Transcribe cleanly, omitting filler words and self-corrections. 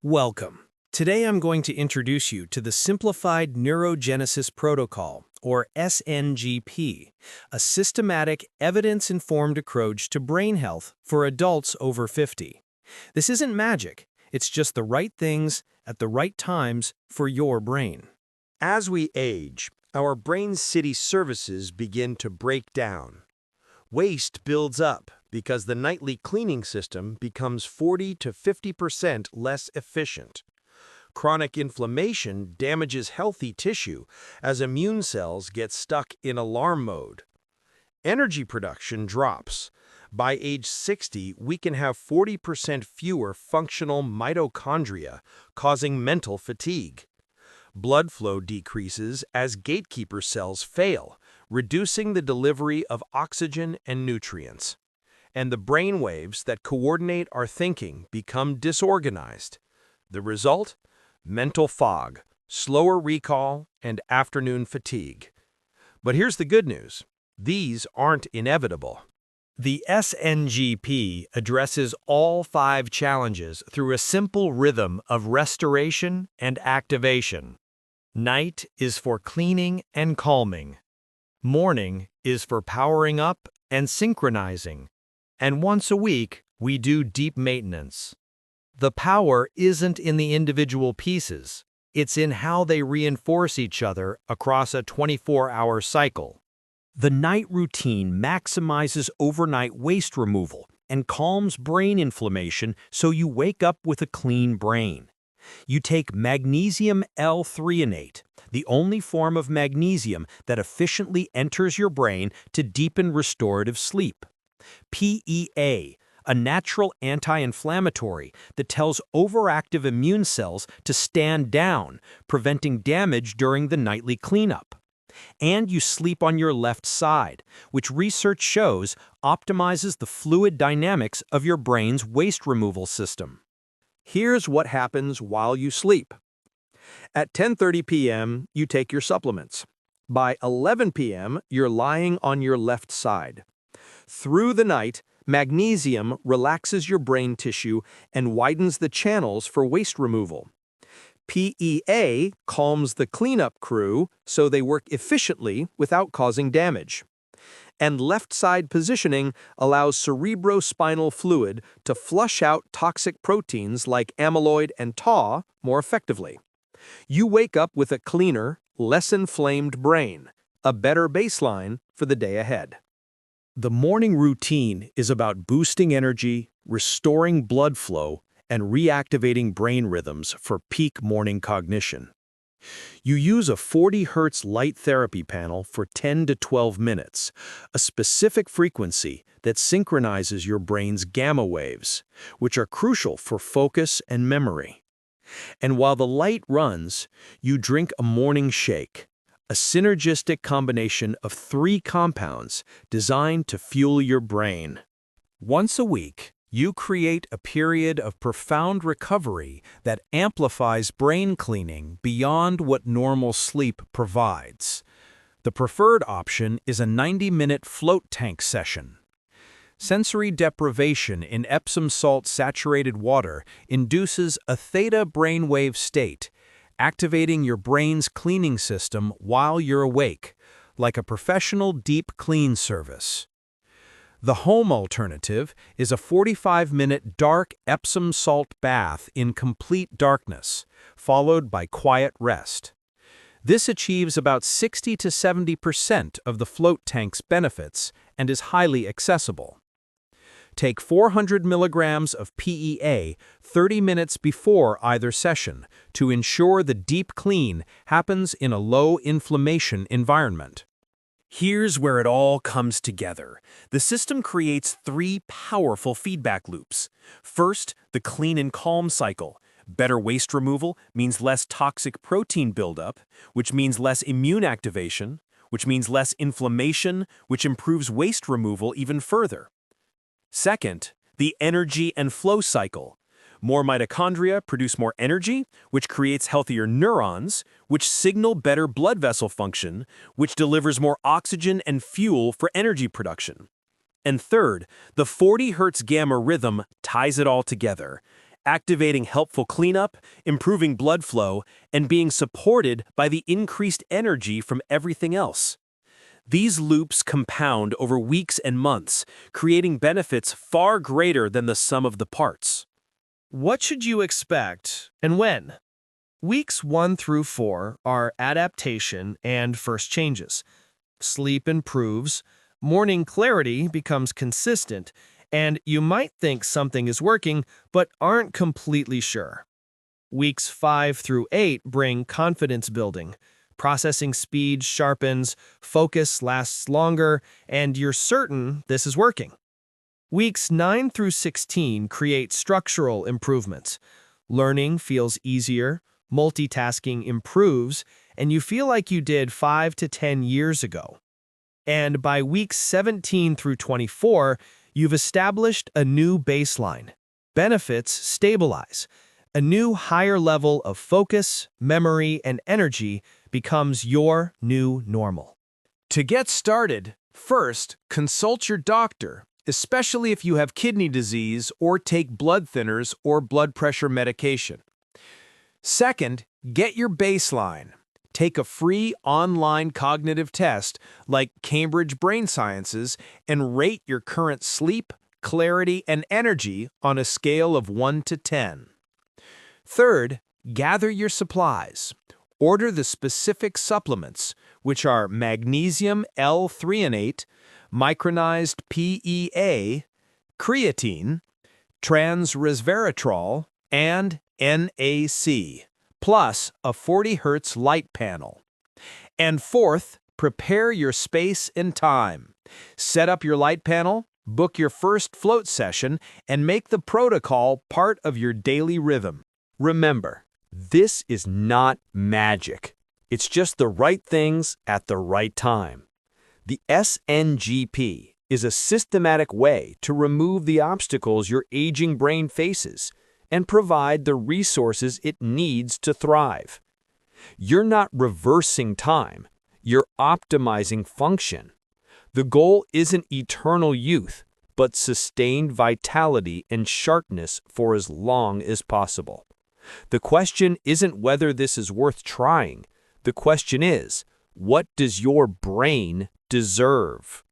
Welcome. Today I'm going to introduce you to the Simplified Neuro-Genesis Protocol, or sNGP, a systematic, evidence-informed approach to brain health for adults over 50. This isn't magic, it's just the right things at the right times for your brain. As we age, our brain's city services begin to break down. Waste builds up because the nightly cleaning system becomes 40 to 50% less efficient. Chronic inflammation damages healthy tissue as immune cells get stuck in alarm mode. Energy production drops. By age 60, we can have 40% fewer functional mitochondria, causing mental fatigue. Blood flow decreases as gatekeeper cells fail, reducing the delivery of oxygen and nutrients. And the brain waves that coordinate our thinking become disorganized. The result? Mental fog, slower recall, and afternoon fatigue. But here's the good news. These aren't inevitable. The sNGP addresses all 5 challenges through a simple rhythm of restoration and activation. Night is for cleaning and calming. Morning is for powering up and synchronizing. And once a week, we do deep maintenance. The power isn't in the individual pieces. It's in how they reinforce each other across a 24-hour cycle. The night routine maximizes overnight waste removal and calms brain inflammation so you wake up with a clean brain. You take magnesium L-threonate, the only form of magnesium that efficiently enters your brain to deepen restorative sleep. PEA, a natural anti-inflammatory that tells overactive immune cells to stand down, preventing damage during the nightly cleanup. And you sleep on your left side, which research shows optimizes the fluid dynamics of your brain's waste removal system. Here's what happens while you sleep. At 10:30 p.m., you take your supplements. By 11 p.m., you're lying on your left side. Through the night, magnesium relaxes your brain tissue and widens the channels for waste removal. PEA calms the cleanup crew so they work efficiently without causing damage. And left side positioning allows cerebrospinal fluid to flush out toxic proteins like amyloid and tau more effectively. You wake up with a cleaner, less inflamed brain, a better baseline for the day ahead. The morning routine is about boosting energy, restoring blood flow, and reactivating brain rhythms for peak morning cognition. You use a 40 Hz light therapy panel for 10 to 12 minutes, a specific frequency that synchronizes your brain's gamma waves, which are crucial for focus and memory. And while the light runs, you drink a morning shake, a synergistic combination of 3 compounds designed to fuel your brain. Once a week, you create a period of profound recovery that amplifies brain cleaning beyond what normal sleep provides. The preferred option is a 90-minute float tank session. Sensory deprivation in Epsom salt-saturated water induces a theta brainwave state, activating your brain's cleaning system while you're awake, like a professional deep clean service. The home alternative is a 45-minute dark Epsom salt bath in complete darkness, followed by quiet rest. This achieves about 60 to 70% of the float tank's benefits and is highly accessible. Take 400 milligrams of PEA 30 minutes before either session to ensure the deep clean happens in a low inflammation environment. Here's where it all comes together. The system creates 3 powerful feedback loops. First, the clean and calm cycle. Better waste removal means less toxic protein buildup, which means less immune activation, which means less inflammation, which improves waste removal even further. Second, the energy and flow cycle. More mitochondria produce more energy, which creates healthier neurons, which signal better blood vessel function, which delivers more oxygen and fuel for energy production. And third, the 40 Hz gamma rhythm ties it all together, activating helpful cleanup, improving blood flow, and being supported by the increased energy from everything else. These loops compound over weeks and months, creating benefits far greater than the sum of the parts. What should you expect and when? Weeks 1 through 4 are adaptation and first changes. Sleep improves, morning clarity becomes consistent, and you might think something is working but aren't completely sure. Weeks 5 through 8 bring confidence building. Processing speed sharpens, focus lasts longer, and you're certain this is working. Weeks 9 through 16 create structural improvements. Learning feels easier, multitasking improves, and you feel like you did 5 to 10 years ago. And by weeks 17 through 24, you've established a new baseline. Benefits stabilize. A new higher level of focus, memory, and energy becomes your new normal. To get started, first, consult your doctor, especially if you have kidney disease or take blood thinners or blood pressure medication. Second, get your baseline. Take a free online cognitive test like Cambridge Brain Sciences and rate your current sleep, clarity, and energy on a scale of 1 to 10. Third, gather your supplies. Order the specific supplements, which are magnesium L-threonate, micronized PEA, creatine, trans-resveratrol, and NAC, plus a 40 Hz light panel. And fourth, prepare your space and time. Set up your light panel, book your first float session, and make the protocol part of your daily rhythm. Remember, this is not magic. It's just the right things at the right time. The sNGP is a systematic way to remove the obstacles your aging brain faces and provide the resources it needs to thrive. You're not reversing time, you're optimizing function. The goal isn't eternal youth, but sustained vitality and sharpness for as long as possible. The question isn't whether this is worth trying. The question is, what does your brain deserve?